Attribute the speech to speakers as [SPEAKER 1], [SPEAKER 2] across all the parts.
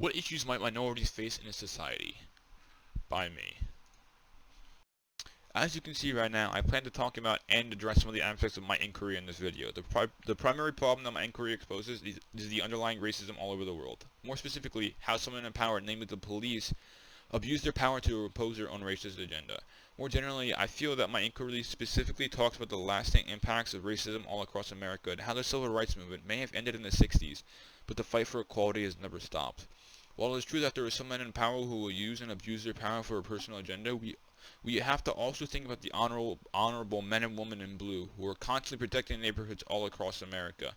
[SPEAKER 1] What issues might minorities face in a society? By me. As you can see right now, I plan to talk about and address some of the aspects of my inquiry in this video. The primary problem that my inquiry exposes is the underlying racism all over the world. More specifically, how someone in power, namely the police, abuse their power to oppose their own racist agenda. More generally, I feel that my inquiry specifically talks about the lasting impacts of racism all across America and how the civil rights movement may have ended in the 60s, but the fight for equality has never stopped. While it is true that there are some men in power who will use and abuse their power for a personal agenda, we have to also think about the honorable men and women in blue who are constantly protecting neighborhoods all across America.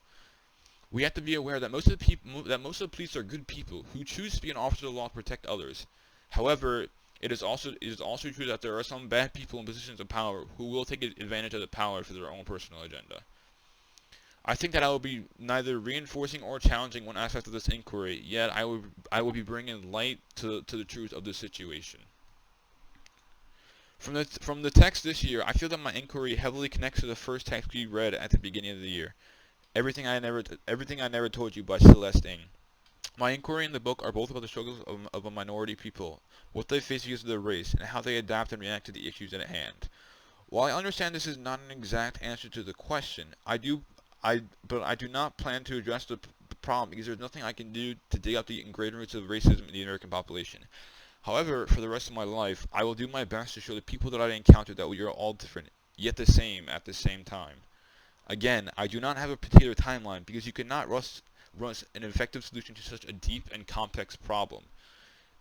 [SPEAKER 1] We have to be aware that most of the police are good people who choose to be an officer of the law to protect others. However, it is also true that there are some bad people in positions of power who will take advantage of the power for their own personal agenda. I think that I will be neither reinforcing or challenging one aspect of this inquiry, yet I will be bringing light to the truth of the situation. From the text this year, I feel that my inquiry heavily connects to the first text we read at the beginning of the year, Everything I Never Told You by Celeste Ng. My inquiry and the book are both about the struggles of a minority people, what they face because of their race, and how they adapt and react to the issues at hand. While I understand this is not an exact answer to the question, but I do not plan to address the problem because there's nothing I can do to dig out the ingrained roots of racism in the American population. However, for the rest of my life, I will do my best to show the people that I encounter that we are all different, yet the same at the same time. Again, I do not have a particular timeline because you cannot rush an effective solution to such a deep and complex problem.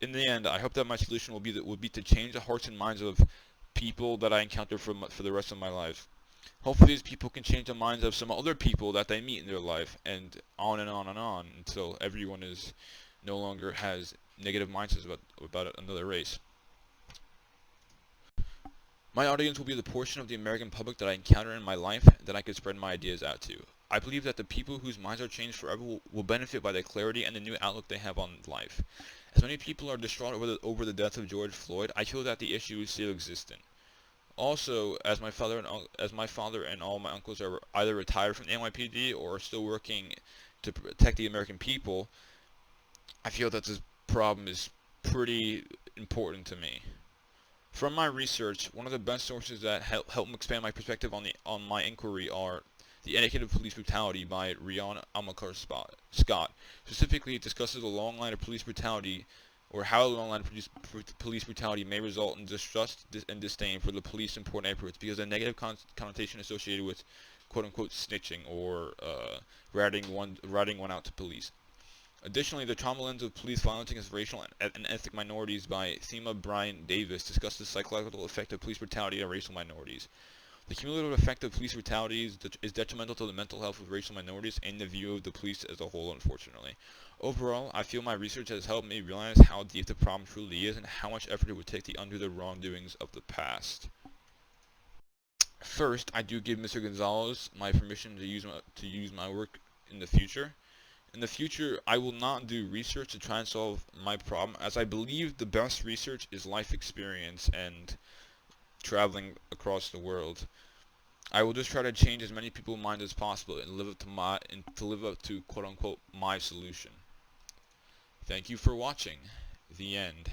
[SPEAKER 1] In the end, I hope that my solution will be to change the hearts and minds of people that I encounter for the rest of my life. Hopefully these people can change the minds of some other people that they meet in their life, and on and on and on until everyone is no longer has negative mindsets about another race. My audience will be the portion of the American public that I encounter in my life that I can spread my ideas out to. I believe that the people whose minds are changed forever will benefit by the clarity and the new outlook they have on life. As many people are distraught over the death of George Floyd, I feel that the issue is still existent. Also, as my father and all my uncles are either retired from the NYPD or are still working to protect the American people, I feel that this problem is pretty important to me. From my research, one of the best sources that help expand my perspective on my inquiry are The Etiquette of Police Brutality by Rion Amakar Scott. Specifically, it discusses the long line of police brutality, or how a long line of police brutality may result in distrust and disdain for the police in poor neighborhoods because of the negative connotation associated with quote-unquote snitching or ratting one out to police. Additionally, the trauma lens of police violence against racial and ethnic minorities by Thema Brian Davis discusses the psychological effect of police brutality on racial minorities. The cumulative effect of police brutality is detrimental to the mental health of racial minorities and the view of the police as a whole, unfortunately. Overall, I feel my research has helped me realize how deep the problem truly is and how much effort it would take to undo the wrongdoings of the past. First, I do give Mr. Gonzalez my permission to use my work in the future. In the future, I will not do research to try and solve my problem, as I believe the best research is life experience and traveling across the world. I will just try to change as many people's minds as possible and to live up to quote unquote my solution. Thank you for watching. The end.